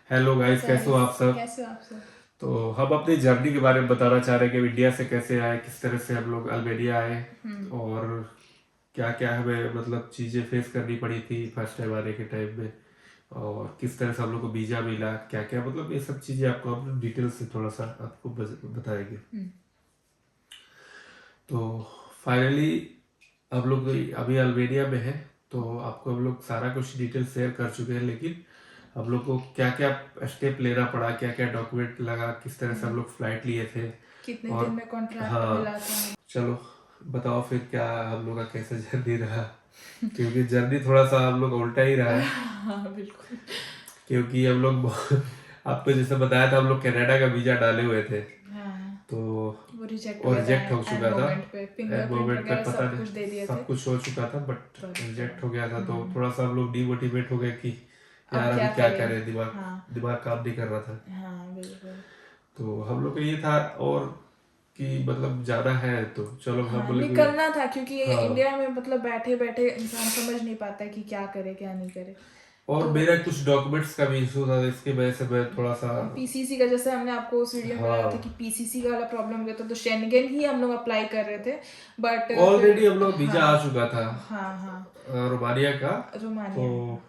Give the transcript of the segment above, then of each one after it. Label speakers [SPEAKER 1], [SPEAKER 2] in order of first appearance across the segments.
[SPEAKER 1] Hello guys, कैसे हो आप सब।
[SPEAKER 2] कैसे हो आप सब?
[SPEAKER 1] तो हम अपनी जर्नी के बारे में बताना चाह रहे हैं कि इंडिया से कैसे आए, किस तरह से हम लोग अल्बेनिया आए और क्या क्या हमें मतलब चीज़ें फेस करनी पड़ी थी फर्स्ट टाइम आने के टाइम में, और किस तरह से हम लोग को वीज़ा मिला, क्या क्या मतलब ये सब चीज़ें आपको हम डिटेल से थोड़ा सा आपको बताएंगे। तो फाइनली हम लोग अभी अल्बेनिया में है, तो आपको हम लोग सारा कुछ डिटेल शेयर कर चुके हैं, लेकिन हम लोग को क्या क्या स्टेप लेना पड़ा, क्या क्या डॉक्यूमेंट लगा, किस तरह से हम लोग फ्लाइट लिए थे
[SPEAKER 2] कितने दिन
[SPEAKER 1] और
[SPEAKER 2] में कॉन्ट्रैक्ट
[SPEAKER 1] हाँ,
[SPEAKER 2] मिला था?
[SPEAKER 1] चलो बताओ फिर क्या हम लोग का कैसा जर्नी रहा, क्योंकि जर्नी थोड़ा सा हम लोग का उल्टा ही रहा है।
[SPEAKER 2] हाँ बिल्कुल।
[SPEAKER 1] क्योंकि हम लोग आपको जैसे बताया था, हम लोग कनाडा का वीज़ा डाले हुए थे,
[SPEAKER 2] हाँ,
[SPEAKER 1] तो
[SPEAKER 2] वो रिजेक्ट हो
[SPEAKER 1] और
[SPEAKER 2] गया था
[SPEAKER 1] रिजेक्ट हो
[SPEAKER 2] एंड
[SPEAKER 1] चुका था।
[SPEAKER 2] मोमेंट पे
[SPEAKER 1] एट
[SPEAKER 2] फिंगरप्रिंट
[SPEAKER 1] मोमेंट पे
[SPEAKER 2] वगैरह
[SPEAKER 1] पता
[SPEAKER 2] सब
[SPEAKER 1] नहीं
[SPEAKER 2] कुछ दे दिए थे
[SPEAKER 1] सब कुछ हो चुका था, बट
[SPEAKER 2] बट
[SPEAKER 1] रिजेक्ट हो गया था, तो थोड़ा सा हम लोग डिमोटिवेट हो गए कि
[SPEAKER 2] अब
[SPEAKER 1] यार अभी
[SPEAKER 2] क्या
[SPEAKER 1] क्या
[SPEAKER 2] करें।
[SPEAKER 1] करें, दिमाग
[SPEAKER 2] हाँ
[SPEAKER 1] दिमाग काम नहीं कर रहा था।
[SPEAKER 2] हाँ बिल्कुल।
[SPEAKER 1] तो हम लोग को ये था और कि मतलब जाना है तो चलो, हम
[SPEAKER 2] हाँ
[SPEAKER 1] बोले कि
[SPEAKER 2] निकलना था क्योंकि ये
[SPEAKER 1] हाँ।
[SPEAKER 2] इंडिया में मतलब बैठे बैठे इंसान समझ नहीं पाता है कि क्या करे क्या नहीं करे।
[SPEAKER 1] और
[SPEAKER 2] तो
[SPEAKER 1] मेरा कुछ डॉक्यूमेंट्स का भी इशू था, इसकी वजह से मैं थोड़ा सा
[SPEAKER 2] पीसीसी का जैसे हमने आपको उस वीडियो में बताया था
[SPEAKER 1] हाँ,
[SPEAKER 2] कि पीसीसी का वाला प्रॉब्लम हो गया था, तो शेंगेन ही हम लोग अप्लाई कर रहे थे बट फिर
[SPEAKER 1] ऑलरेडी हम लोग वीजा
[SPEAKER 2] हाँ
[SPEAKER 1] आ चुका था
[SPEAKER 2] हाँ हाँ
[SPEAKER 1] रोमानिया का। तो
[SPEAKER 2] रोमानिया का।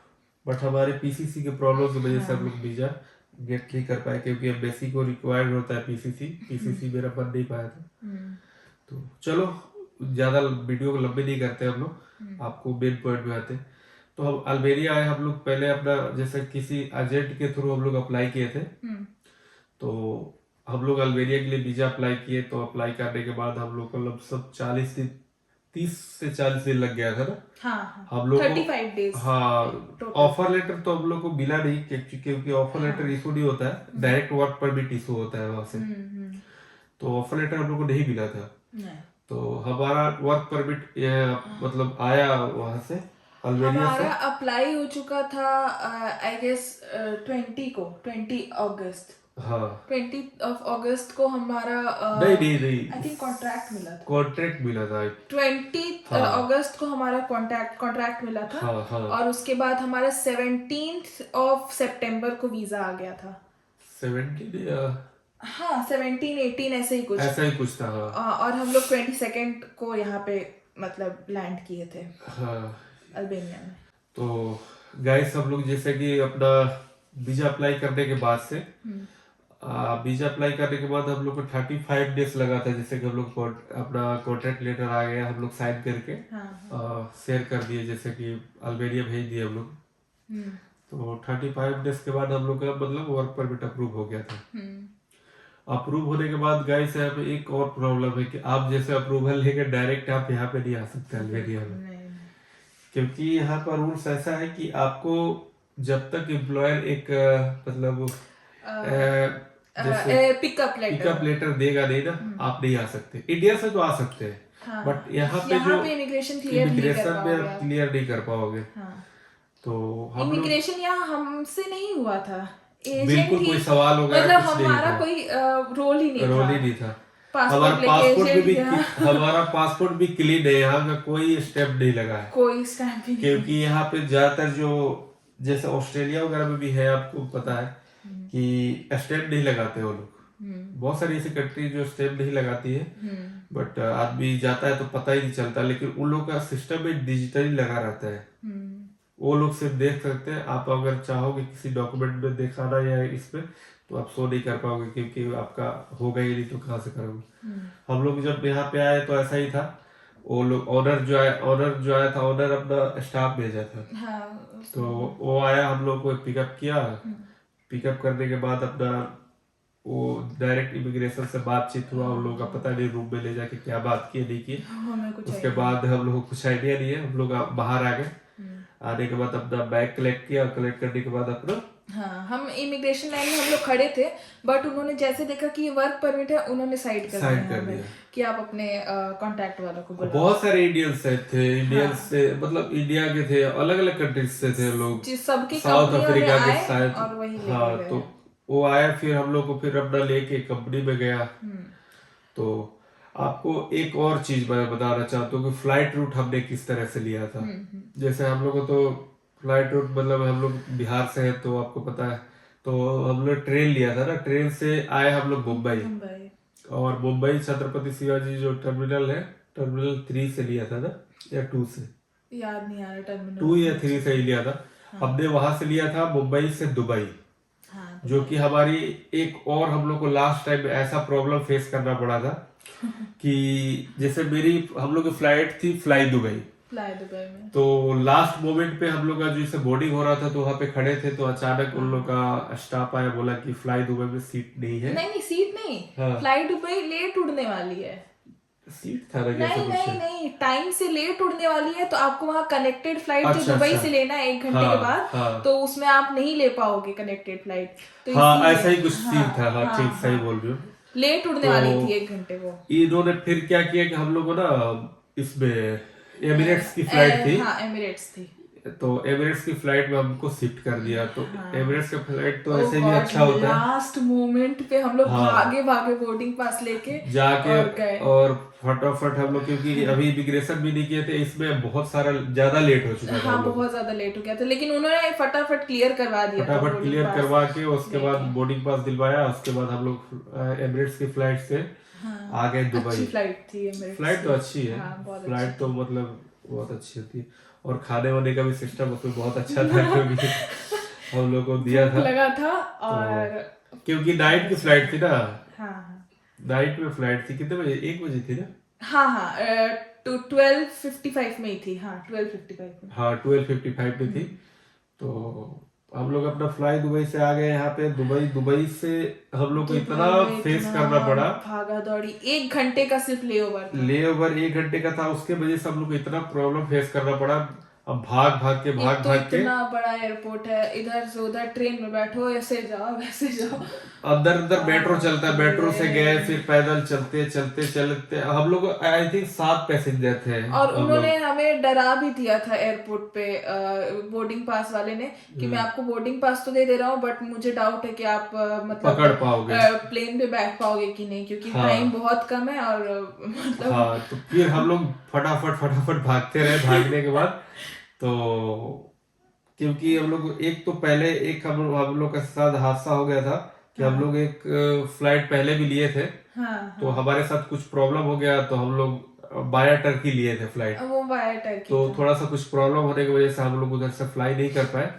[SPEAKER 1] बट हमारे पीसीसी के प्रॉब्लम की वजह से हम
[SPEAKER 2] हाँ
[SPEAKER 1] लोग वीजा गेट नहीं कर पाए, क्योंकि एम्बेसी को रिक्वायर्ड होता है पीसीसी। पीसीसी मेरा बन नहीं पाया था। तो चलो, ज़्यादा वीडियो को लंबे नहीं करते हम लोग, आपको मेन पॉइंट में आते हैं। तो हम अल्बेनिया आए, हम लोग पहले अपना जैसे किसी एजेंट के थ्रू हम लोग अप्लाई किए थे। तो हम लोग अल्बेनिया के लिए वीजा अप्लाई किए, तो अप्लाई करने के बाद हम लोग को लगभग 40 दिन, 30 से 40 दिन लग गया था ना
[SPEAKER 2] हाँ हाँ
[SPEAKER 1] हम लोग को।
[SPEAKER 2] 35 days
[SPEAKER 1] हाँ,
[SPEAKER 2] टोटल।
[SPEAKER 1] ऑफर लेटर तो हम लोग को मिला नहीं, क्योंकि ऑफर लेटर
[SPEAKER 2] हाँ
[SPEAKER 1] इशू नहीं होता है, डायरेक्ट वर्क परमिट इशू होता है वहां से। तो ऑफर लेटर हम लोग को नहीं मिला था।
[SPEAKER 2] नहीं
[SPEAKER 1] तो हमारा वर्क परमिट मतलब आया वहां से, अल्बेनिया से।
[SPEAKER 2] हमारा अप्लाई हो चुका था आई गेस 20 अगस्त।
[SPEAKER 1] हाँ,
[SPEAKER 2] 20 अगस्त को हमारा
[SPEAKER 1] नहीं नहीं नहीं,
[SPEAKER 2] आई थिंक कॉन्ट्रैक्ट मिला था।
[SPEAKER 1] कॉन्ट्रैक्ट मिला था।
[SPEAKER 2] 20
[SPEAKER 1] हाँ
[SPEAKER 2] अगस्त को हमारा कॉन्ट्रैक्ट मिला था
[SPEAKER 1] हाँ हाँ,
[SPEAKER 2] और उसके बाद हमारा 17 सितंबर को वीजा आ गया था।
[SPEAKER 1] 17
[SPEAKER 2] हाँ 17 18 ऐसे ही कुछ।
[SPEAKER 1] ऐसा ही कुछ था हाँ।
[SPEAKER 2] और हम लोग 22 को यहाँ पे मतलब लैंड किए थे
[SPEAKER 1] हाँ,
[SPEAKER 2] अल्बेनिया में।
[SPEAKER 1] तो गाइस हम लोग जैसे कि अपना वीजा अप्लाई करने के बाद से, वीजा अप्लाई करने के बाद हम लोग को 35 डेज लगा था, जैसे कि हम लोग अपना कॉन्ट्रैक्ट लेटर आ गया, हम लोग साइन करके शेयर कर दिए, जैसे कि अल्बेनिया भेज दिए हम लोग। तो 35 डेज के बाद हम लोग का मतलब वर्क परमिट अप्रूव हो गया था। अप्रूव होने के बाद गाइस यहाँ पे एक और प्रॉब्लम है कि आप जैसे अप्रूवल लेके डायरेक्ट आप यहाँ पे नहीं आ सकते अल्बेनिया में,
[SPEAKER 2] नहीं
[SPEAKER 1] क्योंकि यहाँ पर रूल्स ऐसा है कि आपको जब तक एम्प्लॉयर एक मतलब जैसे
[SPEAKER 2] पिकअप
[SPEAKER 1] पिकअप
[SPEAKER 2] लेटर।
[SPEAKER 1] लेटर देगा नहीं ना, आप नहीं आ सकते। इंडिया से तो आ सकते हैं,
[SPEAKER 2] हाँ
[SPEAKER 1] बट यहाँ पे जो
[SPEAKER 2] इमिग्रेशन क्लियर नहीं कर
[SPEAKER 1] इमिग्रेशन में
[SPEAKER 2] पाओगे
[SPEAKER 1] आप
[SPEAKER 2] आप।
[SPEAKER 1] क्लियर नहीं कर पाओगे।
[SPEAKER 2] हाँ
[SPEAKER 1] तो हम लोग
[SPEAKER 2] इमिग्रेशन यहाँ हमसे नहीं हुआ था, एजेंट
[SPEAKER 1] बिल्कुल
[SPEAKER 2] ही।
[SPEAKER 1] कोई सवाल वगैरह
[SPEAKER 2] मतलब
[SPEAKER 1] कुछ नहीं
[SPEAKER 2] हमारा
[SPEAKER 1] था,
[SPEAKER 2] कोई रोल ही नहीं
[SPEAKER 1] रोल
[SPEAKER 2] था।
[SPEAKER 1] ही नहीं था। हमारा
[SPEAKER 2] पासपोर्ट लेके
[SPEAKER 1] पासपोर्ट में
[SPEAKER 2] एजेंट
[SPEAKER 1] भी
[SPEAKER 2] गया।
[SPEAKER 1] हमारा पासपोर्ट भी क्लीन है, यहाँ का कोई स्टेप नहीं लगा है।
[SPEAKER 2] कोई स्टैम्प ही नहीं।
[SPEAKER 1] क्योंकि यहाँ पे ज्यादातर जो जैसे ऑस्ट्रेलिया वगैरह में भी है, आपको पता है कि स्टेप नहीं लगाते वो लोग। बहुत सारी ऐसी कंट्री जो स्टेप नहीं लगाती है, बट आदमी जाता है तो पता ही नहीं चलता, लेकिन उन लोग का सिस्टम में डिजिटली लगा रहता है। वो लोग सिर्फ देख सकते हैं, आप अगर चाहोगे किसी डॉक्यूमेंट में दिखाना या इसमें, तो आप शो नहीं कर पाओगे, क्योंकि आपका होगा ही नहीं तो कहाँ से करोगे। हम लोग जब यहाँ पे आए तो ऐसा ही था। वो लोग ऑनर जो आया था, ऑनर अपना स्टाफ भेजा था।
[SPEAKER 2] हाँ
[SPEAKER 1] तो वो आया, हम लोग को पिकअप किया। पिकअप करने के बाद अपना वो डायरेक्ट इमिग्रेशन से बातचीत हुआ, उन लोगों का पता नहीं रूम में ले जाके क्या बात किए नहीं किए।
[SPEAKER 2] हमें कुछ
[SPEAKER 1] उसके
[SPEAKER 2] आइडिया
[SPEAKER 1] बाद हम लोग को कुछ आइडिया नहीं है, हम लोग बाहर आ गए। आने के बाद अपना बैग कलेक्ट किया, कलेक्ट करने के बाद अपना
[SPEAKER 2] हाँ हम इमिग्रेशन लाइन में हम लोग खड़े थे बट उन्होंने जैसे देखा कि ये वर्क परमिट है, उन्होंने साइड कर दिया
[SPEAKER 1] साइन कर
[SPEAKER 2] हमें
[SPEAKER 1] दिया।
[SPEAKER 2] कि आप अपने कांटेक्ट वालों को बुलाओ।
[SPEAKER 1] बहुत सारे इंडियंस थे, इंडियंस
[SPEAKER 2] हाँ
[SPEAKER 1] से मतलब इंडिया के थे, अलग अलग कंट्रीज से थे लोग,
[SPEAKER 2] जिस सबकी
[SPEAKER 1] साउथ
[SPEAKER 2] कंपनी वाले
[SPEAKER 1] अफ्रीका के
[SPEAKER 2] आए
[SPEAKER 1] शायद।
[SPEAKER 2] और वही लेके
[SPEAKER 1] हाँ,
[SPEAKER 2] गए।
[SPEAKER 1] तो वो आया, फिर हम लोग को फिर अपना लेके कंपनी में गया। तो आपको एक और चीज मैं बताना चाहता हूँ कि फ्लाइट रूट हमने किस तरह से लिया था। जैसे हम लोग को तो फ्लाइट रूट मतलब हम लोग बिहार से है, तो आपको पता है तो हम लोग ट्रेन लिया था ना, ट्रेन से आए हम लोग मुंबई।
[SPEAKER 2] मुंबई।
[SPEAKER 1] और मुंबई छत्रपति शिवाजी जो टर्मिनल है, टर्मिनल 3 से लिया था ना, या 2 से,
[SPEAKER 2] याद नहीं आ रहा
[SPEAKER 1] 2
[SPEAKER 2] टर्मिनल।
[SPEAKER 1] या 3 से ही लिया था। हमने वहां से लिया था मुंबई से दुबई,
[SPEAKER 2] हाँ
[SPEAKER 1] जो कि हमारी एक और हम लोग को लास्ट टाइम ऐसा प्रॉब्लम फेस करना पड़ा था कि जैसे हम लोग की फ्लाइट थी फ्लाई दुबई,
[SPEAKER 2] फ्लाई दुबई में।
[SPEAKER 1] तो लास्ट मोमेंट पे हम लोग का जैसे बोर्डिंग हो रहा था तो वहां पे खड़े थे, तो अचानक उन लोग का स्टाफ आया, बोला कि फ्लाई दुबई में सीट नहीं है।
[SPEAKER 2] नहीं सीट नहीं,
[SPEAKER 1] हाँ।
[SPEAKER 2] फ्लाई दुबई लेट उड़ने वाली है।
[SPEAKER 1] सीट था ना कैसे
[SPEAKER 2] नहीं
[SPEAKER 1] कुछ
[SPEAKER 2] नहीं
[SPEAKER 1] है?
[SPEAKER 2] नहीं, टाइम से लेट उड़ने वाली है, तो आपको वहाँ कनेक्टेड फ्लाइट जो
[SPEAKER 1] अच्छा
[SPEAKER 2] दुबई
[SPEAKER 1] अच्छा,
[SPEAKER 2] से लेना है 1 घंटे के
[SPEAKER 1] हाँ
[SPEAKER 2] बाद,
[SPEAKER 1] हाँ
[SPEAKER 2] तो उसमें आप नहीं ले पाओगे कनेक्टेड फ्लाइट, तो
[SPEAKER 1] हाँ,
[SPEAKER 2] इसीलिए।
[SPEAKER 1] ऐसा ही कुछ सीन
[SPEAKER 2] हाँ
[SPEAKER 1] था। हाँ
[SPEAKER 2] हाँ
[SPEAKER 1] ठीक, सही
[SPEAKER 2] हाँ,
[SPEAKER 1] बोल रही हो।
[SPEAKER 2] लेट उड़ने
[SPEAKER 1] तो
[SPEAKER 2] वाली थी 1 घंटे वो।
[SPEAKER 1] इन्होंने फिर क्या किया कि हम लोग को ना इसमें एमिरेट्स की फ्लाइट थी,
[SPEAKER 2] हाँ एमिरेट्स थी।
[SPEAKER 1] तो एमिरेट्स की फ्लाइट में हमको शिफ्ट कर दिया। तो एमिरेट्स का फ्लाइट तो
[SPEAKER 2] ओ
[SPEAKER 1] ऐसे भी
[SPEAKER 2] गॉड,
[SPEAKER 1] अच्छा होता है।
[SPEAKER 2] लास्ट मोमेंट पे हम लोग
[SPEAKER 1] हाँ।
[SPEAKER 2] भागे भागे बोर्डिंग पास लेके
[SPEAKER 1] जाके
[SPEAKER 2] और गए।
[SPEAKER 1] और फटाफट हम लोग, क्योंकि अभी इमिग्रेशन भी नहीं किए थे, इसमें बहुत सारा ज्यादा लेट हो चुका था
[SPEAKER 2] हाँ
[SPEAKER 1] हम लोग।
[SPEAKER 2] बहुत ज्यादा लेट हो गया था, लेन उन्होंने फटाफट क्लियर करवा दिया था
[SPEAKER 1] फटाफट
[SPEAKER 2] बोर्डिंग
[SPEAKER 1] क्लियर
[SPEAKER 2] पास
[SPEAKER 1] करवा के उसके बाद
[SPEAKER 2] लेके।
[SPEAKER 1] बोर्डिंग पास दिलवाया, उसके बाद हम लोग एमिरेट्स की फ्लाइट से आ गए
[SPEAKER 2] अच्छी
[SPEAKER 1] दुबई।
[SPEAKER 2] फ्लाइट थी एमिरेट्स
[SPEAKER 1] फ्लाइट
[SPEAKER 2] की।
[SPEAKER 1] तो अच्छी है,
[SPEAKER 2] हाँ बहुत
[SPEAKER 1] फ्लाइट तो मतलब बहुत अच्छी होती है। और खाने वाने का भी सिस्टम उसमें बहुत अच्छा था, क्योंकि हम लोग को दिया
[SPEAKER 2] भूख
[SPEAKER 1] था।
[SPEAKER 2] लगा था और
[SPEAKER 1] क्योंकि नाइट की फ्लाइट थी ना,
[SPEAKER 2] हाँ हाँ
[SPEAKER 1] नाइट में फ्लाइट थी, कितने बजे, 1 बजे थी ना?
[SPEAKER 2] हाँ हाँ, तो 12:55 में ही थी। हाँ 12:55 में।
[SPEAKER 1] हाँ 12:55 में थी। तो हम लोग अपना फ्लाई दुबई से आ गए यहाँ पे। दुबई से हम लोग को इतना फेस करना पड़ा,
[SPEAKER 2] भागा दौड़ी, 1 घंटे का सिर्फ लेओवर था।
[SPEAKER 1] लेओवर 1 घंटे का था, उसके वजह से हम लोग को इतना प्रॉब्लम फेस करना पड़ा। अब भाग भाग के
[SPEAKER 2] एक तो इतना बड़ा एयरपोर्ट है, इधर से उधर ट्रेन में बैठो, ऐसे जाओ वैसे जाओ।
[SPEAKER 1] अंदर अंदर मेट्रो चलता है, मेट्रो से गए, फिर पैदल चलते चलते चलते हम लोग आई थिंक 7 पैसेंजर थे।
[SPEAKER 2] और उन्होंने हमें डरा भी दिया था एयरपोर्ट पे, बोर्डिंग पास वाले ने, कि मैं आपको बोर्डिंग पास तो दे दे रहा हूँ, बट मुझे डाउट है कि आप मतलब
[SPEAKER 1] पकड़ पाओगे,
[SPEAKER 2] प्लेन पे बैठ पाओगे कि नहीं, क्योंकि
[SPEAKER 1] हाँ।
[SPEAKER 2] टाइम बहुत कम है। और मतलब
[SPEAKER 1] हाँ, तो फिर हम लोग फटाफट भागते रहे। भागने के बाद तो क्योंकि हम लोग एक तो पहले एक हम लोग के साथ हादसा हो गया था कि हम लोग एक फ्लाइट पहले भी लिए थे, तो हमारे साथ कुछ प्रॉब्लम हो गया, तो हम लोग बाया टर्की लिए थे फ्लाइट।
[SPEAKER 2] वो बाया टर्की
[SPEAKER 1] तो थोड़ा सा कुछ प्रॉब्लम होने की वजह से हम लोग उधर से फ्लाई नहीं कर पाए,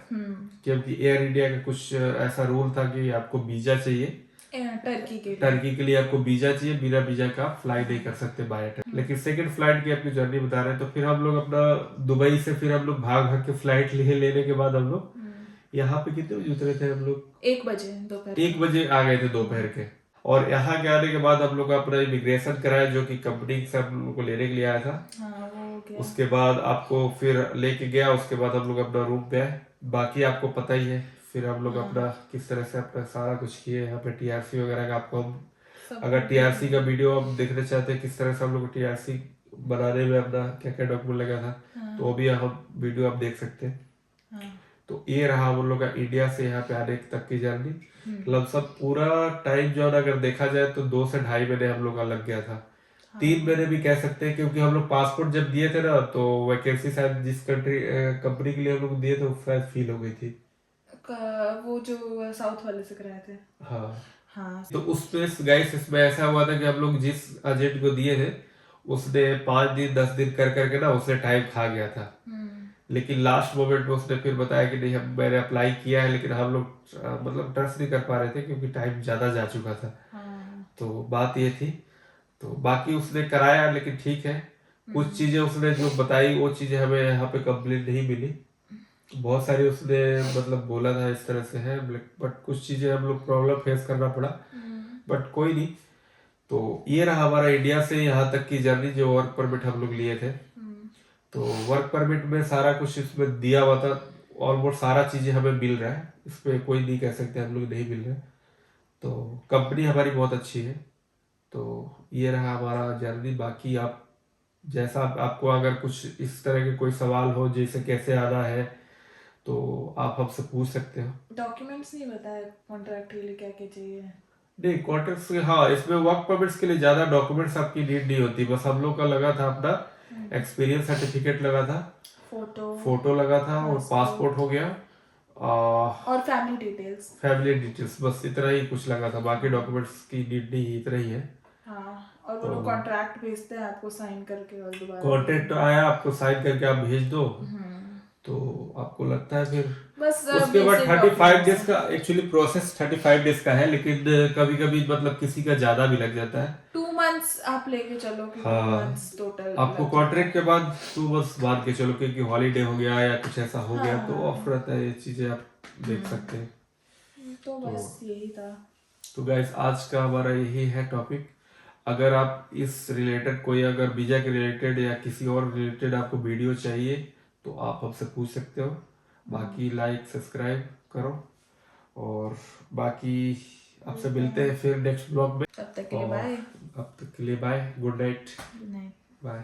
[SPEAKER 1] क्योंकि एयर इंडिया का कुछ ऐसा रूल था कि आपको वीजा चाहिए टर्की के लिए आपको वीजा चाहिए, बिना वीजा का आप फ्लाई नहीं कर सकते बाय टर्की। लेकिन सेकंड फ्लाइट की आपकी जर्नी बता रहे हैं, तो फिर हम लोग अपना दुबई से फिर हम लोग भाग भाग के फ्लाइट लेने के बाद हम लोग यहाँ पे कितने बजे उतरे थे हम लोग?
[SPEAKER 2] 1 बजे दोपहर।
[SPEAKER 1] 1 बजे आ गए थे दोपहर के। और यहाँ के आने के बाद हम लोग अपना इमिग्रेशन कराया, जो कि कंपनी से हम लोग को लेने के लिए आया था।
[SPEAKER 2] हाँ, वो गया।
[SPEAKER 1] उसके बाद आपको फिर लेके गया, उसके बाद हम लोग अपना रूम पे आए। बाकी आपको पता ही है, फिर हम लोग अपना किस तरह से अपना सारा कुछ किए। यहाँ पे टीआरसी वगैरह का आपको हम अगर टीआरसी का वीडियो आप देखना चाहते हैं किस तरह से हम लोग टीआरसी बनाने में अपना क्या क्या डॉक्यूमेंट लगा था, तो वो भी हम वीडियो आप देख सकते हैं। तो ये रहा हम लोग का इंडिया से यहाँ पे आने तक की जर्नी। लमसम पूरा टाइम जो है अगर देखा जाए तो 2 से ढाई महीने हम लोग का लग गया था। 3 महीने भी कह सकते हैं, क्योंकि हम लोग पासपोर्ट जब दिए थे ना, तो वैकेंसी शायद जिस कंपनी के लिए हम लोग दिए थे वो शायद फील हो गई थी,
[SPEAKER 2] वो जो साउथ वाले से कराए थे।
[SPEAKER 1] हाँ। तो उसमें गाइस इसमें ऐसा हुआ था कि हम लोग जिस एजेंट को दिए थे उसने 5 दिन 10 दिन कर करके ना उसने टाइम खा गया था। लेकिन लास्ट मोमेंट में उसने फिर बताया कि नहीं, मैंने अप्लाई किया है, लेकिन हम लोग मतलब ट्रस्ट नहीं कर पा रहे थे क्योंकि टाइम ज्यादा जा चुका था। तो बात ये थी। तो बाकी उसने कराया, लेकिन ठीक है, कुछ चीजें उसने जो बताई वो चीजें हमें यहाँ पे कंप्लीट नहीं मिली। बहुत सारी उसने मतलब बोला था इस तरह से है, बट कुछ चीजें हम लोग प्रॉब्लम फेस करना पड़ा, बट कोई नहीं। तो ये रहा हमारा इंडिया से यहाँ तक की जर्नी, जो वर्क परमिट हम लोग लिए थे। तो वर्क परमिट में सारा कुछ इसमें दिया हुआ था, ऑलमोस्ट सारा चीजें हमें मिल रहा है, इसमें कोई नहीं कह सकते हम लोग नहीं मिल रहे। तो कंपनी हमारी बहुत अच्छी है। तो ये रहा हमारा जर्नी। बाकी आप जैसा आपको अगर कुछ इस तरह के कोई सवाल हो, जैसे कैसे आना है, तो आप हमसे पूछ सकते हो।
[SPEAKER 2] डॉक्यूमेंट्स नहीं बताया कॉन्ट्रैक्ट के लिए क्या क्या चाहिए?
[SPEAKER 1] नहीं, कॉन्ट्रैक्ट्स के हाँ, इसमें वर्क परमिट्स के लिए ज्यादा डॉक्यूमेंट्स आपकी नीड नहीं होती। बस हम लोग का लगा था अपना एक्सपीरियंस सर्टिफिकेट लगा था, फोटो लगा था, और पासपोर्ट हो गया,
[SPEAKER 2] और फैमिली डिटेल्स।
[SPEAKER 1] फैमिली डिटेल्स, बस इतना ही कुछ लगा था, बाकी डॉक्यूमेंट्स की नीड नहीं, इतना ही है।
[SPEAKER 2] हाँ, और वो लोग कॉन्ट्रैक्ट भेजते हैं आपको साइन करके और दोबारा
[SPEAKER 1] कॉन्ट्रैक्ट आया, आपको साइन करके आप भेज दो, तो आपको लगता है फिर
[SPEAKER 2] बस
[SPEAKER 1] उसके बाद
[SPEAKER 2] basic
[SPEAKER 1] 35 डेज
[SPEAKER 2] documents
[SPEAKER 1] का एक्चुअली प्रोसेस 35 डेज का है, लेकिन कभी कभी मतलब किसी का ज्यादा भी लग जाता है।
[SPEAKER 2] 2 months आप लेके चलो कि 2
[SPEAKER 1] हाँ,
[SPEAKER 2] months टोटल
[SPEAKER 1] आपको कॉन्ट्रैक्ट के बाद तो बस बात के चलो कि हॉलीडे हो गया या कुछ ऐसा हो गया तो ऑफ रहता है, ये चीजें आप देख सकते हैं।
[SPEAKER 2] तो बस यही था।
[SPEAKER 1] तो गाइस आज का हमारा यही है टॉपिक। अगर आप इस रिलेटेड कोई अगर वीजा के रिलेटेड या किसी और रिलेटेड आपको वीडियो चाहिए तो आप हमसे पूछ सकते हो। बाकी लाइक सब्सक्राइब करो, और बाकी आपसे मिलते हैं फिर नेक्स्ट ब्लॉग में।
[SPEAKER 2] तब तक के लिए बाय।
[SPEAKER 1] अब तक के लिए bye, good night.
[SPEAKER 2] Good night.